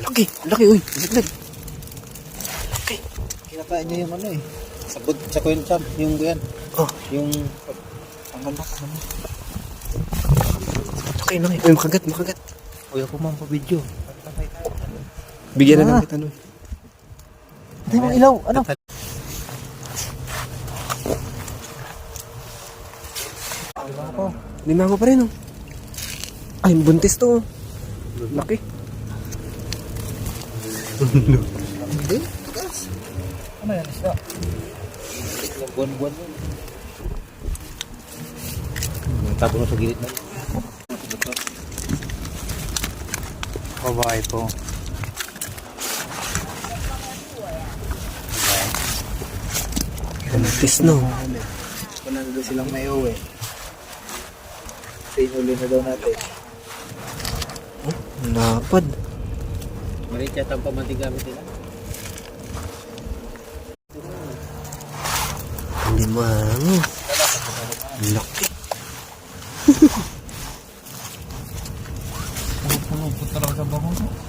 Laki, laki, uy. Laglag. Laki. Kinakain niya yung ano eh. Sa coin chan, yung yan. Oh, Yung... Ang ganda. laki, laki. Uy, makagat, makagat. Uy, ako man pa video. Bigyan na lang kita, no. Hindi mo ilaw, ano? Lima ko pa rin, oh. Ay, buntis to, oh. Laki. Hindi, tagas. Ano yan, isda? Yung buwan-buwan yun. Tabo na sa gilid na. Babae po. Buntis, no. Kung na doon silang may uwi. Sinuli na daw natin. Oh, lapad. Marit yata ang pamanting gamit nila. Hindi mo, ano. Laki. Punta lang sa bangong.